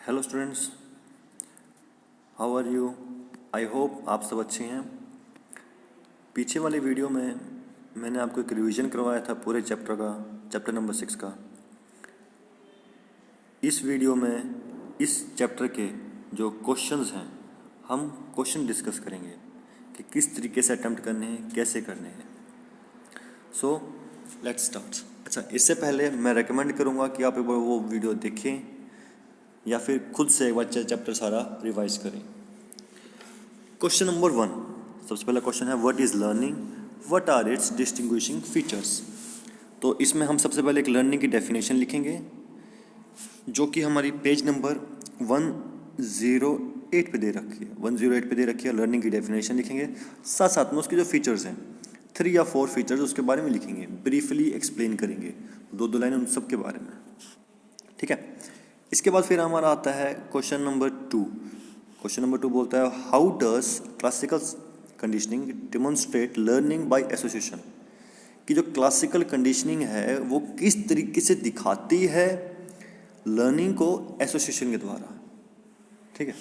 Hello students, how are you? I hope आप सब अच्छे हैं। पीछे वाली वीडियो में मैंने आपको एक रिवीजन करवाया था पूरे चैप्टर का, चैप्टर नंबर 6 का। इस वीडियो में इस चैप्टर के जो क्वेश्चंस हैं, हम क्वेश्चन डिस्कस करेंगे कि किस तरीके से अटेम्प्ट करने हैं, कैसे करने हैं। So let's start. अच्छा, इससे पहले मैं रेकमेंड करूँगा कि आप एक बार वो वीडियो देखें या फिर खुद से एक बार चैप्टर सारा रिवाइज करें। क्वेश्चन नंबर 1, सबसे पहला क्वेश्चन है what is learning, what are its distinguishing features. तो इसमें हम सबसे पहले एक लर्निंग की डेफिनेशन लिखेंगे जो कि हमारी पेज नंबर 108 पे दे रखी है। 108 पे दे रखी है, लर्निंग की डेफिनेशन लिखेंगे, साथ साथ में उसके जो फीचर्स हैं 3 या 4 फीचर्स उसके बारे में लिखेंगे, ब्रीफली एक्सप्लेन करेंगे, दो लाइन उन सब के बारे में। ठीक है, इसके बाद फिर हमारा आता है क्वेश्चन नंबर 2। क्वेश्चन नंबर 2 बोलता है how does classical conditioning demonstrate learning by association. कि जो क्लासिकल कंडीशनिंग है वो किस तरीके से दिखाती है लर्निंग को एसोसिएशन के द्वारा। ठीक है,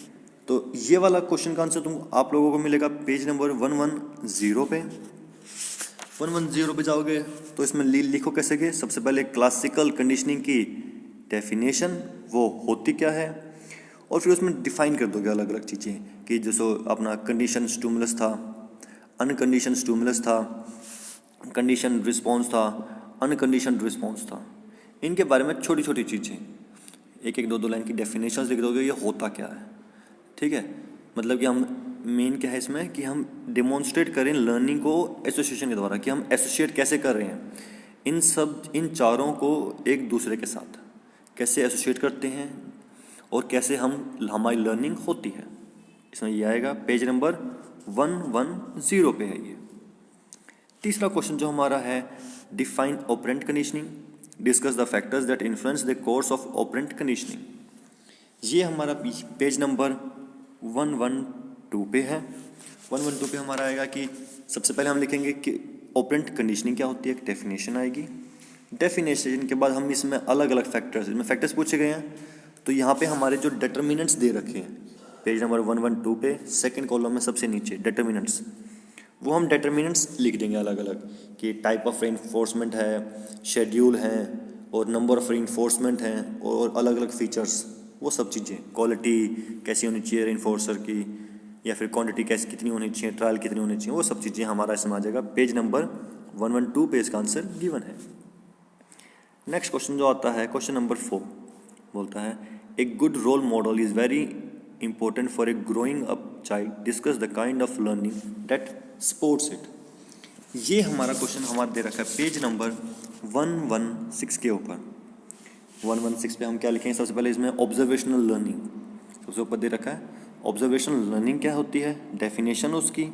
तो ये वाला क्वेश्चन का आंसर आप लोगों को मिलेगा पेज नंबर 110 पे। 110 पे जाओगे तो इसमें लिखो कैसे के, सबसे पहले क्लासिकल कंडीशनिंग की डेफिनेशन वो होती क्या है, और फिर उसमें डिफाइन कर दोगे अलग अलग चीज़ें कि जैसे अपना कंडीशन स्टिमुलस था, अनकंडीशन स्टिमुलस था, कंडीशन रिस्पॉन्स था, अनकंडीशन रिस्पॉन्स था। इनके बारे में छोटी छोटी चीज़ें एक एक दो लाइन की डेफिनेशंस लिख दोगे, ये होता क्या है। ठीक है, मतलब कि हम मेन क्या है इसमें कि हम डेमोन्स्ट्रेट करें लर्निंग को एसोसिएशन के द्वारा, कि हम एसोसिएट कैसे कर रहे हैं इन चारों को एक दूसरे के साथ, कैसे एसोसिएट करते हैं और कैसे हमारी लर्निंग होती है। इसमें ये आएगा पेज नंबर 110 पे है ये। तीसरा क्वेश्चन जो हमारा है define operant conditioning, discuss the factors that influence the course of operant conditioning. ये हमारा पेज नंबर 112 पे है। 112 पे हमारा आएगा कि सबसे पहले हम लिखेंगे कि ऑपरेंट कंडीशनिंग क्या होती है, एक डेफिनेशन आएगी। डेफिनेशन के बाद हम इसमें अलग अलग फैक्टर्स, इसमें फैक्टर्स पूछे गए हैं, तो यहाँ पे हमारे जो डिटर्मिनेंट्स दे रखे हैं पेज नंबर 112 पे सेकंड कॉलम में सबसे नीचे डिटर्मिनेंट्स, वो हम डिटर्मिनेंट्स लिख देंगे अलग अलग कि टाइप ऑफ रेनफोर्समेंट है, शेड्यूल है और नंबर ऑफ रेनफोर्समेंट हैं और अलग अलग फीचर्स, वो सब चीज़ें, क्वालिटी कैसी होनी चाहिए रेनफोर्सर की, या फिर क्वांटिटी कैसी कितनी होनी चाहिए, ट्रायल कितनी होनी चाहिए, वो सब चीज़ें हमारा इसमें आ जाएगा। पेज नंबर 112 पे इसका आंसर गिवन है। नेक्स्ट क्वेश्चन जो आता है क्वेश्चन नंबर 4 बोलता है a good role model is very important for a growing up child, discuss the kind of learning that supports it. ये हमारा क्वेश्चन हमारा दे रखा है पेज नंबर 116 के ऊपर। 116 पे हम क्या लिखेंगे, सबसे पहले इसमें ऑब्जर्वेशनल लर्निंग सबसे ऊपर दे रखा है। ऑब्जर्वेशनल लर्निंग क्या होती है, डेफिनेशन उसकी।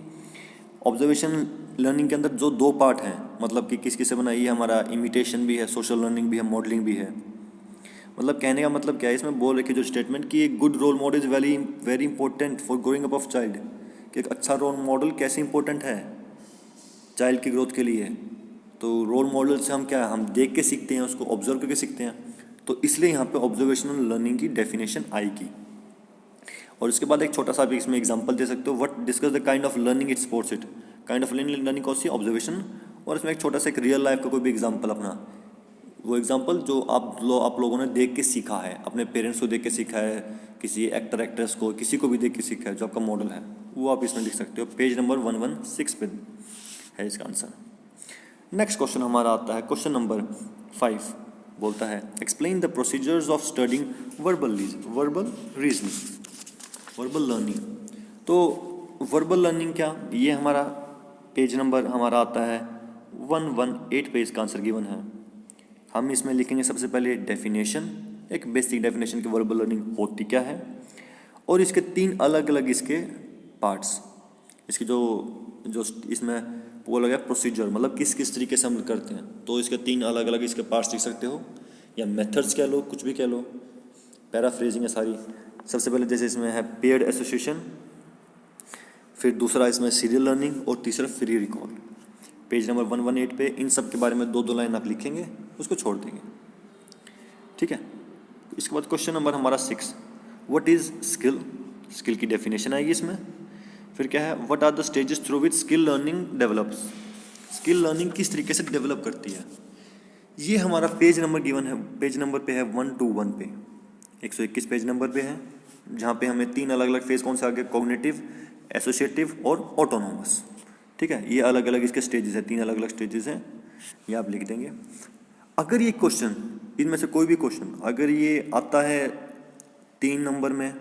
ऑब्जर्वेशन लर्निंग के अंदर जो 2 पार्ट हैं, मतलब कि किस किस से बनाई है, हमारा इमिटेशन भी है, सोशल लर्निंग भी है, मॉडलिंग भी है। मतलब कहने का मतलब क्या है, इसमें बोल रखी जो स्टेटमेंट कि एक good role model is very important for growing up of child, कि एक अच्छा रोल मॉडल कैसे इंपॉर्टेंट है चाइल्ड की ग्रोथ के लिए। तो रोल मॉडल से हम क्या है, हम देख के सीखते हैं, उसको ऑब्जर्व करके सीखते हैं, तो इसलिए यहाँ पे ऑब्जर्वेशनल लर्निंग की डेफिनेशन आएगी। और इसके बाद एक छोटा सा भी इसमें एग्जांपल दे सकते हो, what discuss the kind of learning it supports it. Kind of learning कौन सी, ऑब्जर्वेशन, और इसमें एक छोटा सा एक रियल लाइफ का कोई भी एग्जांपल अपना, वो एग्जांपल जो आप लोगों ने देख के सीखा है, अपने पेरेंट्स को देख के सीखा है, किसी एक्टर एक्ट्रेस को, किसी को भी देख के सीखा है, जो आपका मॉडल है वो आप इसमें लिख सकते हो। पेज नंबर 116 पे है इसका आंसर। नेक्स्ट क्वेश्चन हमारा आता है क्वेश्चन नंबर 5, बोलता है explain the procedures of studying verbal reasoning, verbal learning. तो वर्बल लर्निंग क्या, ये हमारा पेज नंबर हमारा आता है 118 पे इसका आंसर गिवन है। हम इसमें लिखेंगे सबसे पहले डेफिनेशन, एक बेसिक डेफिनेशन की वर्बल लर्निंग होती क्या है, और इसके 3 अलग अलग इसके पार्ट्स, इसकी जो इसमें बोला गया प्रोसीजर, मतलब किस किस तरीके से हम करते हैं, तो इसके 3 अलग अलग इसके पार्ट्स लिख सकते हो, या मेथड्स कह लो, कुछ भी कह लो, पैराफ्रेजिंग है सारी। सबसे पहले जैसे इसमें है पेयर्ड एसोसिएशन, फिर दूसरा इसमें सीरियल लर्निंग, और तीसरा फ्री रिकॉल। पेज नंबर 118 पे इन सब के बारे में 2 लाइन आप लिखेंगे, उसको छोड़ देंगे। ठीक है, इसके बाद क्वेश्चन नंबर हमारा 6 व्हाट इज़ स्किल, स्किल की डेफिनेशन आएगी इसमें। फिर क्या है, what are the stages through which skill learning develops, skill learning किस तरीके से डेवलप करती है। ये हमारा पेज नंबर गिवन है, पेज नंबर पे है 121 पे, 121 पेज नंबर पे है, जहाँ पे हमें 3 अलग अलग फेज कौन से आगे, कॉग्निटिव, एसोसिएटिव और ऑटोनोमस। ठीक है, ये अलग अलग इसके स्टेजेस हैं, 3 अलग अलग स्टेजेस हैं, ये आप लिख देंगे। अगर ये क्वेश्चन, इनमें से कोई भी क्वेश्चन अगर ये आता है 3 नंबर में,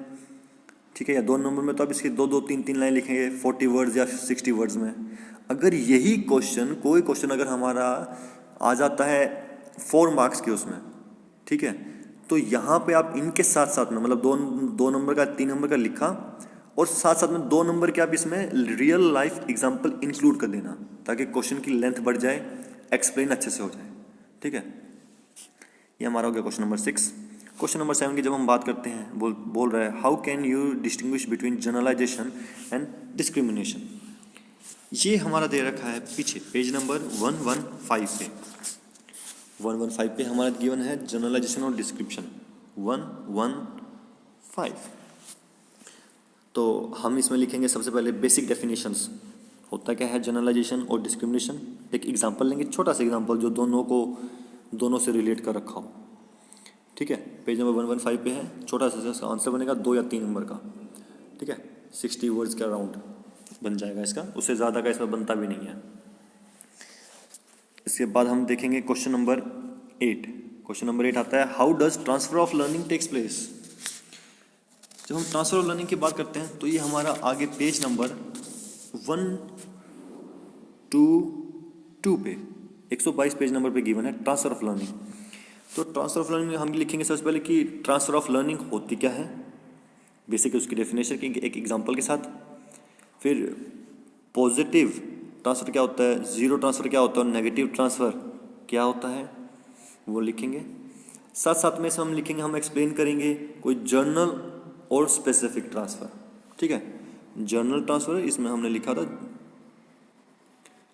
ठीक है, या 2 नंबर में, तो आप इसकी 2-2, 3-3 लाइन लिखेंगे 40 वर्ड्स या 60 वर्ड्स में। अगर यही क्वेश्चन, कोई क्वेश्चन अगर हमारा आ जाता है 4 मार्क्स के उसमें, ठीक है, तो यहाँ पे आप इनके साथ साथ में, मतलब 2 नंबर का, 3 नंबर का लिखा, और साथ साथ में 2 नंबर के आप इसमें रियल लाइफ एग्जाम्पल इंक्लूड कर देना, ताकि क्वेश्चन की लेंथ बढ़ जाए, एक्सप्लेन अच्छे से हो जाए। ठीक है, ये हमारा हो गया क्वेश्चन नंबर 6। क्वेश्चन नंबर 7 की जब हम बात करते हैं, बोल रहा है how can you distinguish between generalisation and discrimination. ये हमारा दे रखा है पीछे पेज नंबर 115 पे, 115 पे हमारा गिवन है जनरलाइजेशन और डिस्क्रिप्शन, 115। तो हम इसमें लिखेंगे सबसे पहले बेसिक डेफिनेशंस, होता क्या है जनरलाइजेशन और डिस्क्रिमिनेशन। एक एग्जांपल लेंगे, छोटा सा एग्जांपल जो दोनों से रिलेट कर रखा हो। ठीक है, पेज नंबर 115 पे है, छोटा सा इसका आंसर बनेगा 2 या 3 नंबर का। ठीक है, 60 वर्ड्स के अराउंड बन जाएगा इसका, उससे ज़्यादा का इसमें बनता भी नहीं है। इसके बाद हम देखेंगे क्वेश्चन नंबर 8। क्वेश्चन नंबर 8 आता है how does transfer of learning takes place. जब हम ट्रांसफर ऑफ लर्निंग की बात करते हैं तो ये हमारा आगे पेज नंबर 122 पे, 122 पेज नंबर पे गिवन है ट्रांसफर ऑफ लर्निंग। तो ट्रांसफर ऑफ लर्निंग में हम लिखेंगे सबसे पहले कि ट्रांसफर ऑफ लर्निंग होती क्या है, बेसिक उसकी डेफिनेशन की एक एग्जांपल के साथ। फिर पॉजिटिव ट्रांसफ़र क्या होता है, ज़ीरो ट्रांसफ़र क्या होता है, और नेगेटिव ट्रांसफ़र क्या होता है वो लिखेंगे। साथ साथ में हम लिखेंगे, हम एक्सप्लेन करेंगे कोई जर्नल और स्पेसिफिक ट्रांसफ़र। ठीक है, जर्नल ट्रांसफ़र इसमें हमने लिखा था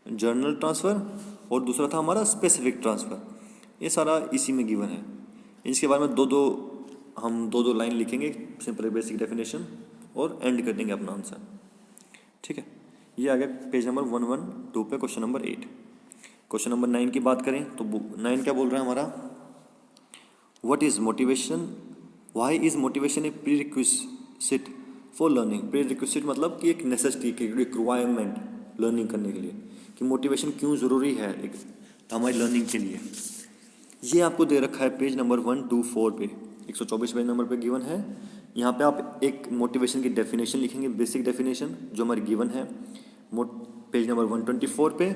जर्नल ट्रांसफ़र, और दूसरा था हमारा स्पेसिफिक ट्रांसफ़र। ये सारा इसी में गिवन है। इसके बारे में हम दो लाइन लिखेंगे, सिंपल बेसिक डेफिनेशन, और एंड कर देंगे अपना आंसर। ठीक है, ये आ गया पेज नंबर 112 पे क्वेश्चन नंबर 8। क्वेश्चन नंबर 9 की बात करें तो 9 क्या बोल रहा है हमारा, what is motivation, why is motivation a prerequisite for learning. Prerequisite मतलब कि एक नेसेसिटी, एक रिक्वायरमेंट लर्निंग करने के लिए, कि मोटिवेशन क्यों ज़रूरी है एक हमारी लर्निंग के लिए। ये आपको दे रखा है पेज नंबर 124 पे, 124 पेज नंबर पे गिवन है। यहाँ पे आप एक मोटिवेशन की डेफिनेशन लिखेंगे, बेसिक डेफिनेशन जो हमारी गिवन है। पेज नंबर 124 पे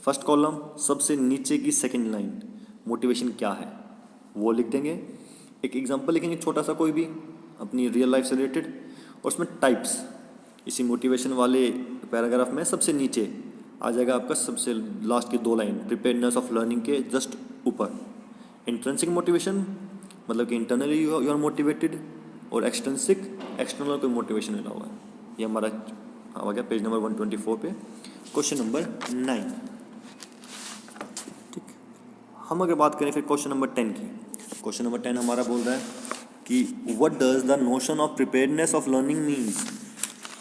फर्स्ट कॉलम सबसे नीचे की सेकंड लाइन, मोटिवेशन क्या है वो लिख देंगे। एक एग्जांपल लिखेंगे छोटा सा कोई भी अपनी रियल लाइफ से रिलेटेड, और उसमें टाइप्स इसी मोटिवेशन वाले पैराग्राफ में सबसे नीचे आ जाएगा आपका सबसे लास्ट की 2 लाइन, प्रिपेयर्डनेस ऑफ लर्निंग के जस्ट ऊपर। इंट्रिंसिक मोटिवेशन मतलब कि इंटरनली यू आर मोटिवेटेड, और एक्सटर्नल कोई मोटिवेशन मिला हुआ है। ये हमारा आ गया पेज नंबर 124 पे क्वेश्चन नंबर 9। ठीक, हम अगर बात करें फिर क्वेश्चन नंबर 10 की। क्वेश्चन नंबर 10 हमारा बोल रहा है कि what does the notion of preparedness of learning means,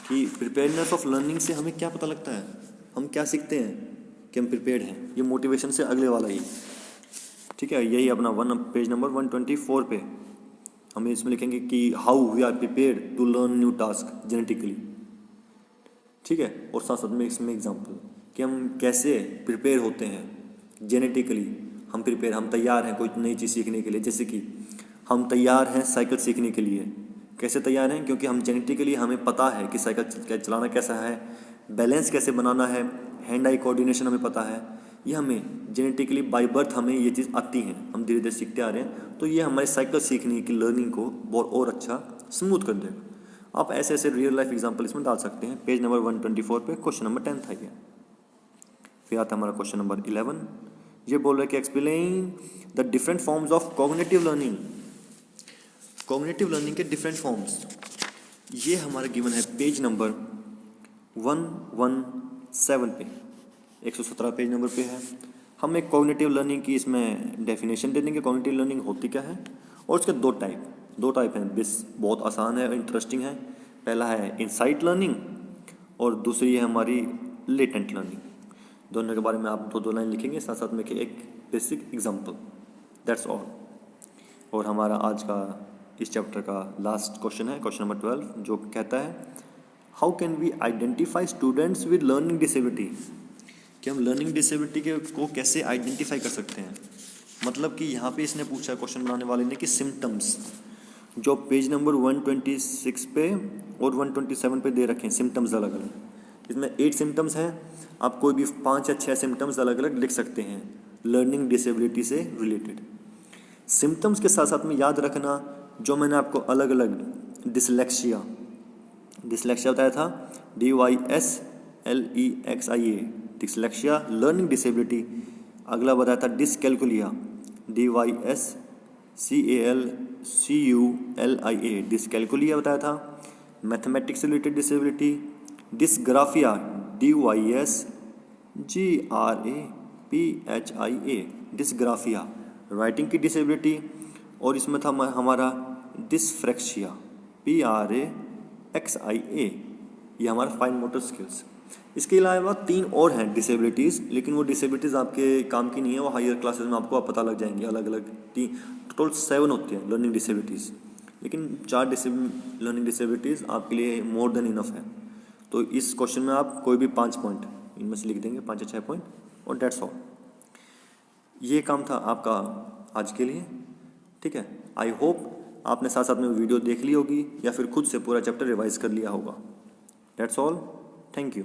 कि प्रिपेयर्डनेस ऑफ लर्निंग से हमें क्या पता लगता है, हम क्या सीखते हैं कि हम प्रिपेयर्ड हैं। ये मोटिवेशन से अगले वाला ही, ठीक है, यही अपना पेज नंबर 124 पे हम इसमें लिखेंगे कि how we are prepared to learn new task genetically. ठीक है, और साथ साथ में इसमें एग्जांपल कि हम कैसे प्रिपेयर होते हैं जेनेटिकली, हम तैयार हैं कोई नई चीज़ सीखने के लिए। जैसे कि हम तैयार हैं साइकिल सीखने के लिए, कैसे तैयार हैं, क्योंकि हम जेनेटिकली हमें पता है कि साइकिल चलाना कैसा है, बैलेंस कैसे बनाना है, हैंड आई कोऑर्डिनेशन हमें पता है। ये हमें जेनेटिकली बाय बर्थ हमें ये चीज़ आती है, हम धीरे धीरे सीखते आ रहे हैं। तो ये हमारी साइकिल सीखने की लर्निंग को बहुत और अच्छा स्मूथ कर देगा। आप ऐसे ऐसे रियल लाइफ एग्जांपल इसमें डाल सकते हैं। पेज नंबर 124 पे क्वेश्चन नंबर 10 था ये। फिर आता है हमारा क्वेश्चन नंबर 11। ये बोल रहा है कि explain the different forms of cognitive learning. Cognitive learning के डिफरेंट फॉर्म्स ये हमारा गिवन है पेज नंबर 117 पे, 117 पेज नंबर पे है। हम एक कॉग्निटिव लर्निंग की इसमें डेफिनेशन दे देंगे, कॉग्निटिव लर्निंग होती क्या है, और उसके 2 टाइप, दो टाइप हैं, बहुत आसान है और इंटरेस्टिंग है। पहला है इनसाइट लर्निंग और दूसरी है हमारी लेटेंट लर्निंग। दोनों के बारे में आप दो लाइन लिखेंगे, साथ साथ में एक बेसिक एग्जांपल, दैट्स ऑल। और हमारा आज का इस चैप्टर का लास्ट क्वेश्चन है क्वेश्चन नंबर 12, जो कहता है how can we identify students with learning disability, कि हम लर्निंग डिसेबिलिटी को कैसे आइडेंटिफाई कर सकते हैं। मतलब कि यहाँ पे इसने पूछा क्वेश्चन बनाने वाले ने कि सिम्टम्स जो पेज नंबर 126 पे और 127 पे दे रखे हैं, सिम्टम्स अलग अलग, इसमें 8 सिम्टम्स हैं, आप कोई भी 5 या 6 सिम्टम्स अलग अलग लिख सकते हैं लर्निंग डिसेबिलिटी से रिलेटेड। सिम्टम्स के साथ साथ में याद रखना जो मैंने आपको अलग अलग डिसलेक्सिया बताया था, DYSLEXIA डिसलेक्सिया लर्निंग डिसेबिलिटी। अगला बताया था डिसकैलकुलिया, DYSCALCULIA डिसकैलकुलिया बताया था। मैथमेटिक्स से related disability dysgraphia, DYSGRAPHIA dysgraphia writing की डिसेबिलिटी। और इसमें था हमारा डिसफ्रेक्शिया, PRAXIA, ये हमारा फाइन मोटर स्किल्स। इसके अलावा 3 और हैं डिसेबिलिटीज़, लेकिन वो डिसेबिलिटीज़ आपके काम की नहीं है, वो हायर क्लासेस में आपको पता लग जाएंगे। अलग अलग टोटल 7 होती हैं लर्निंग डिसेबिलिटीज़, लेकिन 4 लर्निंग डिसेबिलिटीज़ आपके लिए मोर देन इनफ है। तो इस क्वेश्चन में आप कोई भी 5 पॉइंट इनमें से लिख देंगे, 5 या 6 पॉइंट, और डेट्स ऑल। ये काम था आपका आज के लिए, ठीक है। आई होप आपने साथ साथ में वीडियो देख ली होगी या फिर खुद से पूरा चैप्टर रिवाइज कर लिया होगा। That's all, thank you.